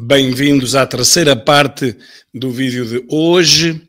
Bem-vindos à terceira parte do vídeo de hoje,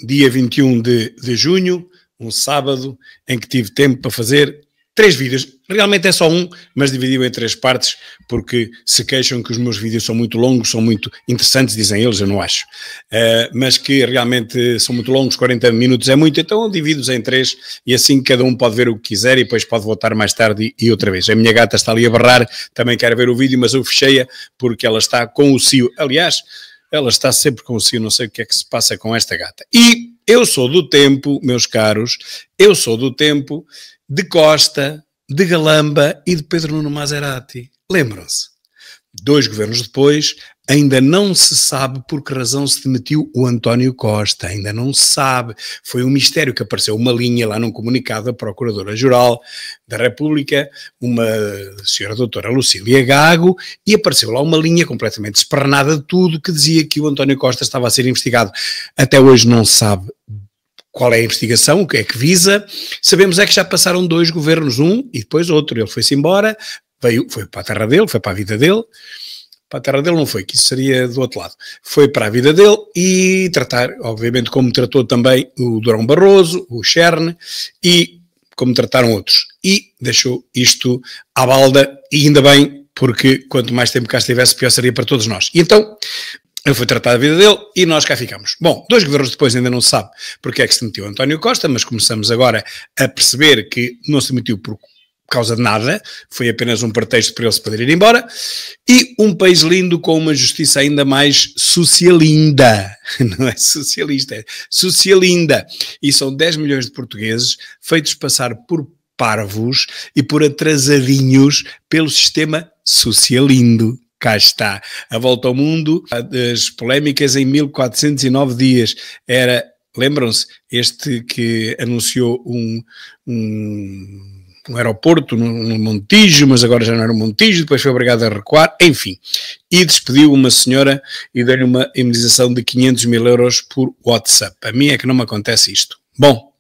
dia 21 de junho, um sábado, em que tive tempo para fazer 3 vídeos. Realmente é só um, mas dividiu em 3 partes, porque se queixam que os meus vídeos são muito longos, são muito interessantes, dizem eles, eu não acho. Mas que realmente são muito longos, 40 minutos é muito, então divido-os em 3 e assim cada um pode ver o que quiser e depois pode voltar mais tarde e outra vez. A minha gata está ali a berrar, também quer ver o vídeo, mas eu fechei-a porque ela está com o cio. Aliás, ela está sempre com o cio, não sei o que é que se passa com esta gata. E eu sou do tempo, meus caros, eu sou do tempo de Costa, de Galamba e de Pedro Nuno Maserati. Lembram-se? 2 governos depois, ainda não se sabe por que razão se demitiu o António Costa. Ainda não se sabe. Foi um mistério que apareceu uma linha lá num comunicado da Procuradora-Geral da República, uma senhora doutora Lucília Gago, e apareceu lá uma linha completamente espernada de tudo que dizia que o António Costa estava a ser investigado. Até hoje não se sabe qual é a investigação, o que é que visa. Sabemos é que já passaram 2 governos, um e depois outro. Ele foi-se embora, foi para a terra dele, foi para a vida dele. Para a terra dele não foi, que isso seria do outro lado. Foi para a vida dele e tratar, obviamente, como tratou também o Durão Barroso, o Cherne, e como trataram outros. E deixou isto à balda, e ainda bem, porque quanto mais tempo cá estivesse, pior seria para todos nós. E então ele foi tratar da vida dele e nós cá ficamos. Bom, 2 governos depois ainda não se sabe porque é que se demitiu António Costa, mas começamos agora a perceber que não se demitiu por causa de nada, foi apenas um pretexto para ele se poder ir embora, e um país lindo com uma justiça ainda mais socialinda, não é socialista, é socialinda, e são 10 milhões de portugueses feitos passar por parvos e por atrasadinhos pelo sistema socialindo. Cá está, a volta ao mundo, as polémicas em 1409 dias, era, lembram-se, este que anunciou um aeroporto no Montijo, mas agora já não era o Montijo, depois foi obrigado a recuar, enfim, e despediu uma senhora e deu-lhe uma indemnização de 500 mil euros por WhatsApp. A mim é que não me acontece isto. Bom,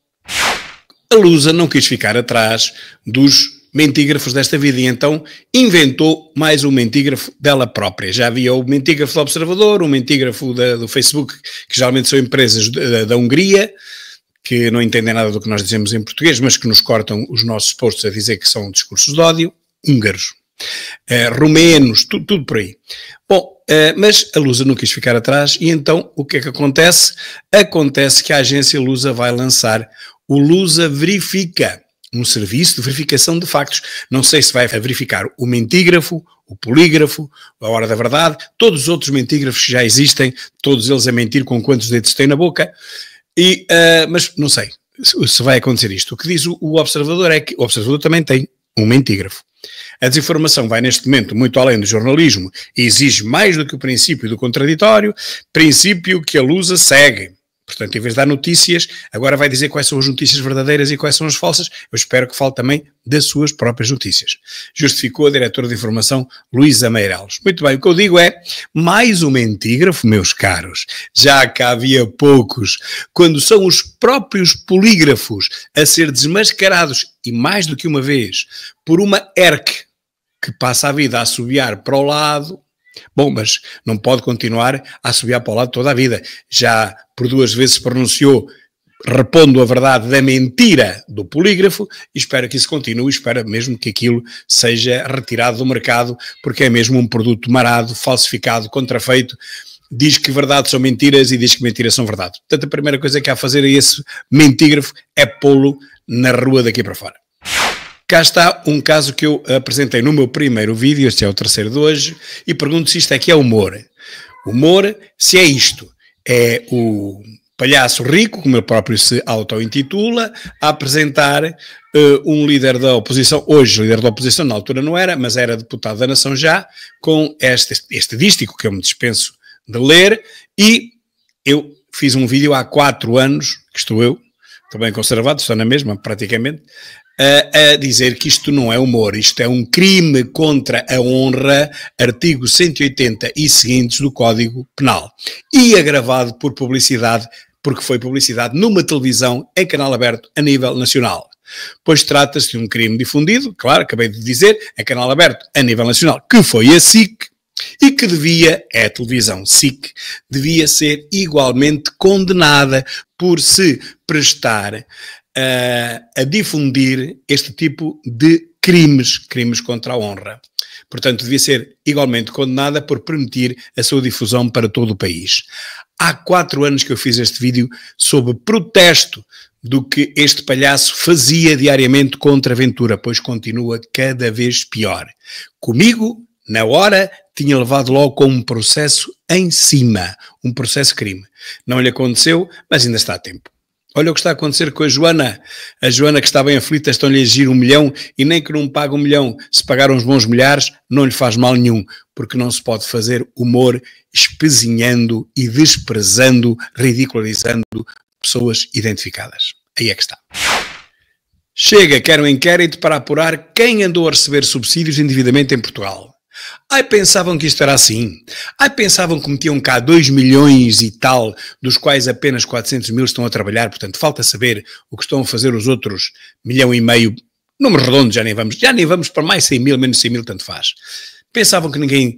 a Lusa não quis ficar atrás dos mentígrafos desta vida e então inventou mais um mentígrafo dela própria. Já havia o mentígrafo do Observador, o mentígrafo do Facebook, que geralmente são empresas da Hungria, que não entendem nada do que nós dizemos em português, mas que nos cortam os nossos posts a dizer que são discursos de ódio, húngaros, romenos, tudo por aí. Bom, mas a Lusa não quis ficar atrás e então o que é que acontece? Acontece que a agência Lusa vai lançar o Lusa Verifica, um serviço de verificação de factos. Não sei se vai verificar o mentígrafo, o polígrafo, a hora da verdade, todos os outros mentígrafos que já existem, todos eles a mentir com quantos dedos têm na boca, mas não sei se vai acontecer isto. O que diz o Observador é que o Observador também tem um mentígrafo. A desinformação vai neste momento muito além do jornalismo e exige mais do que o princípio do contraditório, princípio que a Lusa segue. Portanto, em vez de dar notícias, agora vai dizer quais são as notícias verdadeiras e quais são as falsas. Eu espero que fale também das suas próprias notícias. Justificou a diretora de informação Luísa Meireles. Muito bem, o que eu digo é, mais um mentígrafo, meus caros, já cá havia poucos, quando são os próprios polígrafos a ser desmascarados, e mais do que uma vez, por uma ERC que passa a vida a assobiar para o lado. Bom, mas não pode continuar a assobiar para o lado toda a vida. Já por 2 vezes pronunciou, repondo a verdade da mentira do polígrafo, e espero que isso continue, espero mesmo que aquilo seja retirado do mercado, porque é mesmo um produto marado, falsificado, contrafeito, diz que verdade são mentiras e diz que mentiras são verdade. Portanto, a primeira coisa que há a fazer a esse mentígrafo é pô-lo na rua daqui para fora. Cá está um caso que eu apresentei no meu primeiro vídeo, este é o terceiro de hoje, e pergunto se isto aqui é humor. Humor, se é isto, é o palhaço rico, como ele próprio se auto-intitula, a apresentar um líder da oposição, hoje líder da oposição, na altura não era, mas era deputado da Nação já, com este dístico que eu me dispenso de ler, e eu fiz um vídeo há 4 anos, que estou eu, estou bem conservado, estou na mesma praticamente, a dizer que isto não é humor, isto é um crime contra a honra, artigo 180 e seguintes do Código Penal, e agravado por publicidade, porque foi publicidade numa televisão em canal aberto a nível nacional. Pois trata-se de um crime difundido, claro, acabei de dizer, em canal aberto a nível nacional, que foi a SIC, e que a televisão SIC, devia ser igualmente condenada por se prestar a difundir este tipo de crimes contra a honra. Portanto, devia ser igualmente condenada por permitir a sua difusão para todo o país. Há 4 anos que eu fiz este vídeo sob protesto do que este palhaço fazia diariamente contra a Ventura, pois continua cada vez pior. Comigo, na hora, tinha levado logo com um processo em cima, um processo-crime. Não lhe aconteceu, mas ainda está a tempo. Olha o que está a acontecer com a Joana que está bem aflita, estão-lhe a exigir 1 milhão e nem que não paga 1 milhão, se pagar uns bons milhares, não lhe faz mal nenhum, porque não se pode fazer humor espezinhando e desprezando, ridicularizando pessoas identificadas. Aí é que está. Chega, quer um inquérito para apurar quem andou a receber subsídios indevidamente em Portugal. Ai, pensavam que isto era assim. Ai, pensavam que metiam cá 2 milhões e tal, dos quais apenas 400 mil estão a trabalhar, portanto falta saber o que estão a fazer os outros 1,5 milhão, número redondo, já nem vamos para mais 100 mil, menos 100 mil, tanto faz. Pensavam que ninguém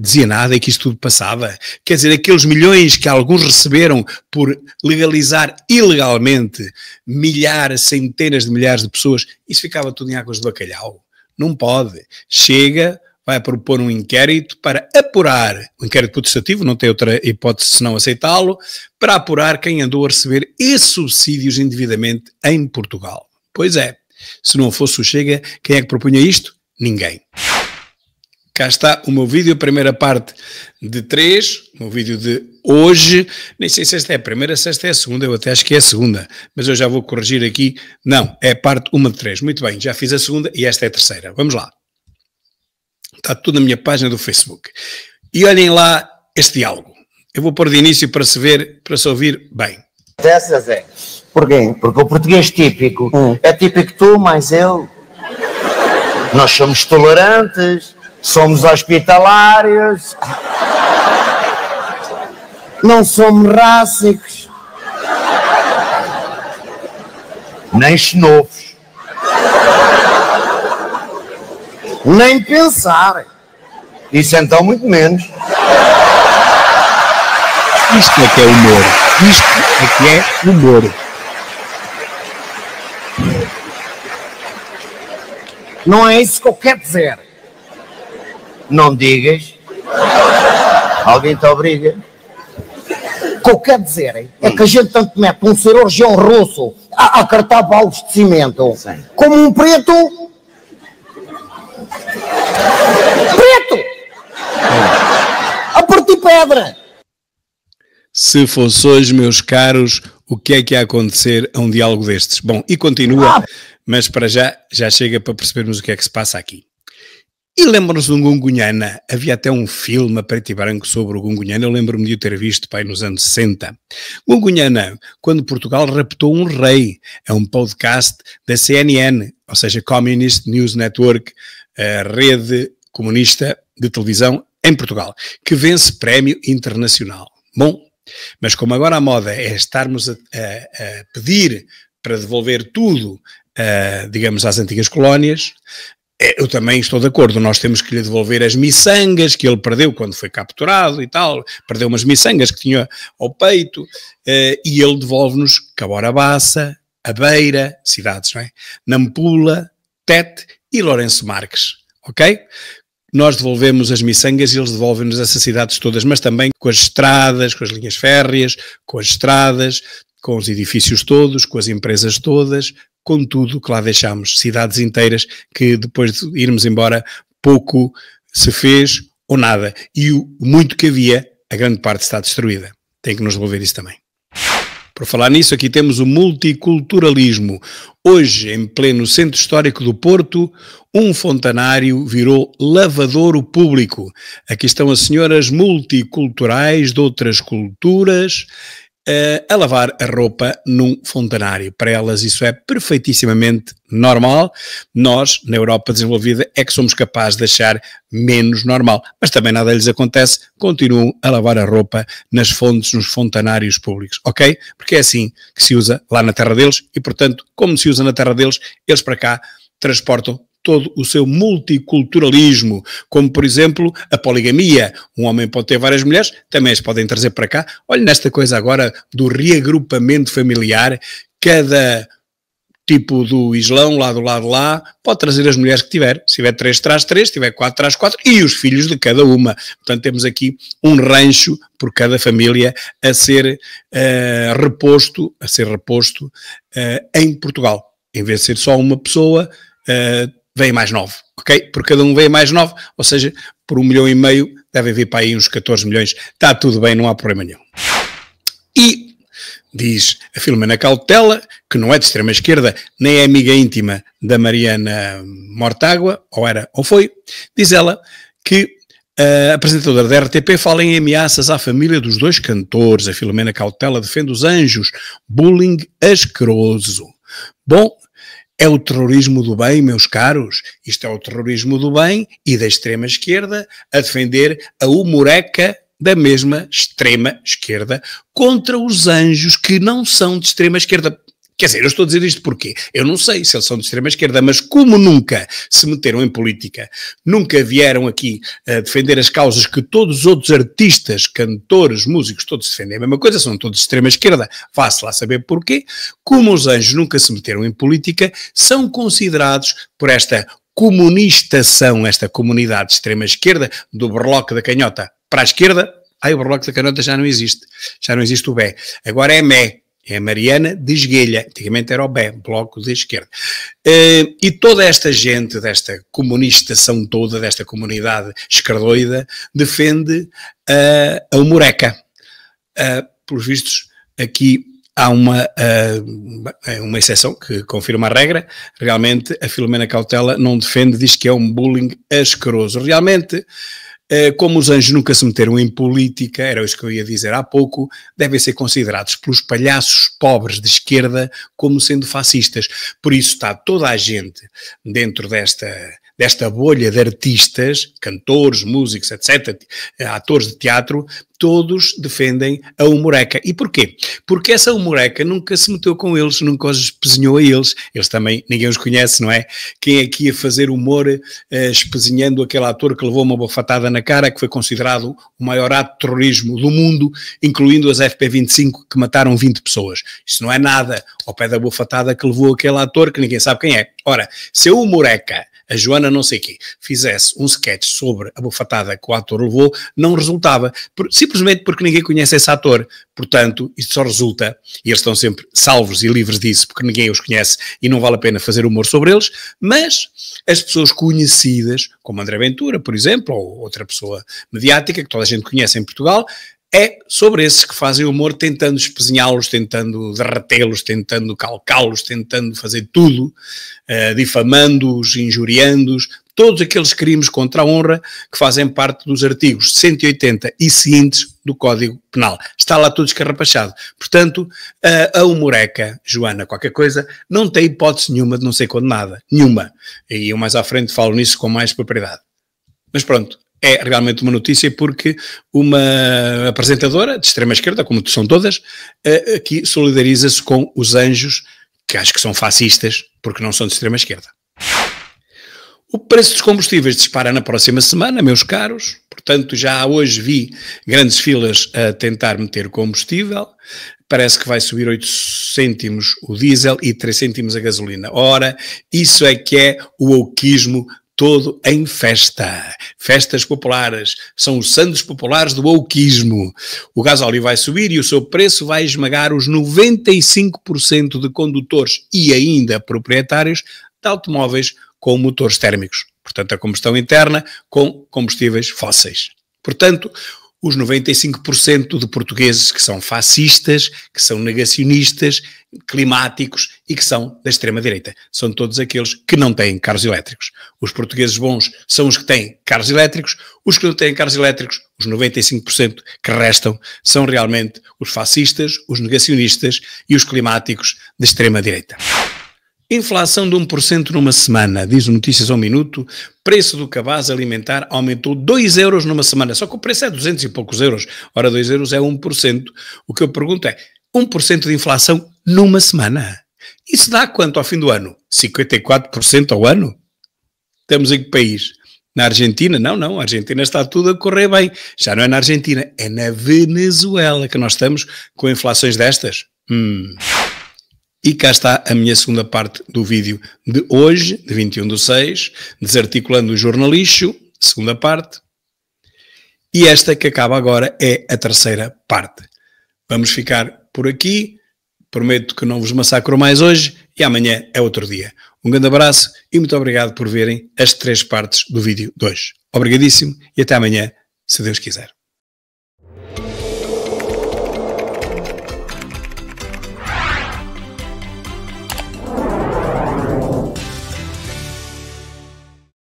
dizia nada e que isto tudo passava. Quer dizer, aqueles milhões que alguns receberam por legalizar ilegalmente milhares, centenas de milhares de pessoas, isso ficava tudo em águas de bacalhau. Não pode. Chega, vai propor um inquérito para apurar, um inquérito potestativo, não tem outra hipótese senão aceitá-lo, para apurar quem andou a receber esses subsídios indevidamente em Portugal. Pois é, se não fosse o Chega, quem é que propunha isto? Ninguém. Cá está o meu vídeo, a primeira parte de 3, o meu vídeo de hoje, nem sei se esta é a primeira, se esta é a segunda, eu até acho que é a segunda, mas eu já vou corrigir aqui, não, é a parte 1 de 3, muito bem, já fiz a segunda e esta é a terceira, vamos lá. Está tudo na minha página do Facebook. E olhem lá este diálogo. Eu vou pôr de início para se ver, para se ouvir bem. Dessas é. Porquê? Porque o português típico é típico tu, mais eu. Nós somos tolerantes, somos hospitalários, não somos rássicos, nem xenófobos. Nem pensar. Isso então muito menos. Isto é que é humor. Isto é que é humor. Não é isso que eu quero dizer. Não digas. Alguém te obriga. O que eu quero dizer é que a gente tanto mete um cirurgião russo a cartar balos de cimento, sim, como um preto... a partir pedra. Se fosse hoje, meus caros, o que é que ia acontecer a um diálogo destes? Bom, e continua, mas para já chega para percebermos o que é que se passa aqui. E lembram-nos do Gungunhana? Havia até um filme a preto e branco sobre o Gungunhana, eu lembro-me de o ter visto, pai, nos anos 60. Gungunhana, quando Portugal raptou um rei, é um podcast da CNN, ou seja, Communist News Network, a rede comunista de televisão em Portugal, que vence prémio internacional. Bom, mas como agora a moda é estarmos a pedir para devolver tudo, digamos, às antigas colónias, eu também estou de acordo, nós temos que lhe devolver as miçangas que ele perdeu quando foi capturado e tal, perdeu umas miçangas que tinha ao peito, e ele devolve-nos Cabora Bassa, A Beira, cidades, não é? Nampula, Tete e Lourenço Marques, ok? Nós devolvemos as miçangas e eles devolvem-nos essas cidades todas, mas também com as estradas, com as linhas férreas, com as estradas, com os edifícios todos, com as empresas todas, com tudo que lá deixámos, cidades inteiras que depois de irmos embora pouco se fez ou nada. E o muito que havia, a grande parte está destruída. Tem que nos devolver isso também. Por falar nisso, aqui temos o multiculturalismo. Hoje, em pleno centro histórico do Porto, um fontanário virou lavadouro público. Aqui estão as senhoras multiculturais de outras culturas a lavar a roupa num fontanário. Para elas isso é perfeitissimamente normal. Nós, na Europa desenvolvida, é que somos capazes de achar menos normal. Mas também nada lhes acontece, continuam a lavar a roupa nas fontes, nos fontanários públicos, ok? Porque é assim que se usa lá na terra deles e, portanto, como se usa na terra deles, eles para cá transportam todo o seu multiculturalismo, como por exemplo a poligamia. Um homem pode ter várias mulheres, também as podem trazer para cá. Olha nesta coisa agora do reagrupamento familiar, cada tipo do Islão, lá do lado lá, pode trazer as mulheres que tiver. Se tiver 3, traz 3, se tiver 4, traz 4, e os filhos de cada uma. Portanto, temos aqui um rancho por cada família a ser reposto em Portugal. Em vez de ser só uma pessoa, vem mais 9, ok? Por cada um vem mais 9, ou seja, por 1,5 milhão devem vir para aí uns 14 milhões. Está tudo bem, não há problema nenhum. E diz a Filomena Cautela, que não é de extrema-esquerda, nem é amiga íntima da Mariana Mortágua, ou era, ou foi, diz ela que a apresentadora da RTP fala em ameaças à família dos 2 cantores. A Filomena Cautela defende os anjos, bullying asqueroso. Bom, é o terrorismo do bem, meus caros. Isto é o terrorismo do bem e da extrema-esquerda a defender a humoreca da mesma extrema-esquerda contra os anjos que não são de extrema-esquerda. Quer dizer, eu estou a dizer isto porquê? Eu não sei se eles são de extrema-esquerda, mas como nunca se meteram em política, nunca vieram aqui a defender as causas que todos os outros artistas, cantores, músicos, todos defendem a mesma coisa, são todos de extrema-esquerda, vá-se lá saber porquê, como os anjos nunca se meteram em política, são considerados por esta comunistação, esta comunidade de extrema-esquerda, do berloque da canhota para a esquerda. O berloque da canhota já não existe o BE, agora é ME. É a Mariana de Esguelha, antigamente era o BE, Bloco de Esquerda. E toda esta gente, desta comunistação toda, desta comunidade esquerdoida, defende a humoreca. Pelos vistos, aqui há uma exceção que confirma a regra. Realmente, a Filomena Cautela não defende, diz que é um bullying asqueroso. Realmente, como os anjos nunca se meteram em política, era isso que eu ia dizer há pouco, devem ser considerados pelos palhaços pobres de esquerda como sendo fascistas. Por isso está toda a gente dentro desta bolha de artistas, cantores, músicos, etc., atores de teatro, todos defendem a humoreca. E porquê? Porque essa humoreca nunca se meteu com eles, nunca os espezinhou a eles. Eles também, ninguém os conhece, não é? Quem é que ia fazer humor espezinhando aquele ator que levou uma bofatada na cara, que foi considerado o maior ato de terrorismo do mundo, incluindo as FP25 que mataram 20 pessoas. Isso não é nada ao pé da bofatada que levou aquele ator que ninguém sabe quem é. Ora, se a humoreca, a Joana não sei quê, fizesse um sketch sobre a bofatada que o ator levou, não resultava, simplesmente porque ninguém conhece esse ator. Portanto, isto só resulta, e eles estão sempre salvos e livres disso, porque ninguém os conhece e não vale a pena fazer humor sobre eles, mas as pessoas conhecidas, como André Ventura, por exemplo, ou outra pessoa mediática que toda a gente conhece em Portugal, é sobre esses que fazem humor tentando espezinhá-los, tentando derretê-los, tentando calcá-los, tentando fazer tudo, difamando-os, injuriando-os, todos aqueles crimes contra a honra que fazem parte dos artigos 180 e seguintes do Código Penal. Está lá tudo escarrapachado. Portanto, a humoreca, Joana, qualquer coisa, não tem hipótese nenhuma de não ser condenada. Nenhuma. E eu mais à frente falo nisso com mais propriedade. Mas pronto. É realmente uma notícia porque uma apresentadora de extrema-esquerda, como são todas, aqui solidariza-se com os anjos, que acho que são fascistas, porque não são de extrema-esquerda. O preço dos combustíveis dispara na próxima semana, meus caros. Portanto, já hoje vi grandes filas a tentar meter combustível. Parece que vai subir 8 cêntimos o diesel e 3 cêntimos a gasolina. Ora, isso é que é o wokeismo todo em festa. Festas populares. São os santos populares do wokeismo. O gasóleo vai subir e o seu preço vai esmagar os 95% de condutores e ainda proprietários de automóveis com motores térmicos. Portanto, a combustão interna com combustíveis fósseis. Portanto, os 95% de portugueses que são fascistas, que são negacionistas, climáticos e que são da extrema-direita. São todos aqueles que não têm carros elétricos. Os portugueses bons são os que têm carros elétricos, os que não têm carros elétricos, os 95% que restam, são realmente os fascistas, os negacionistas e os climáticos da extrema-direita. Inflação de 1% numa semana, diz o Notícias ao Minuto. Preço do cabaz alimentar aumentou 2 euros numa semana, só que o preço é 200 e poucos euros. Ora, 2 euros é 1%. O que eu pergunto é, 1% de inflação numa semana? Isso dá quanto ao fim do ano? 54% ao ano? Estamos em que país? Na Argentina? Não, não, a Argentina está tudo a correr bem. Já não é na Argentina, é na Venezuela que nós estamos com inflações destas. E cá está a minha segunda parte do vídeo de hoje, de 21/6, desarticulando o jornalixo, segunda parte. E esta que acaba agora é a terceira parte. Vamos ficar por aqui. Prometo que não vos massacro mais hoje e amanhã é outro dia. Um grande abraço e muito obrigado por verem as 3 partes do vídeo de hoje. Obrigadíssimo e até amanhã, se Deus quiser.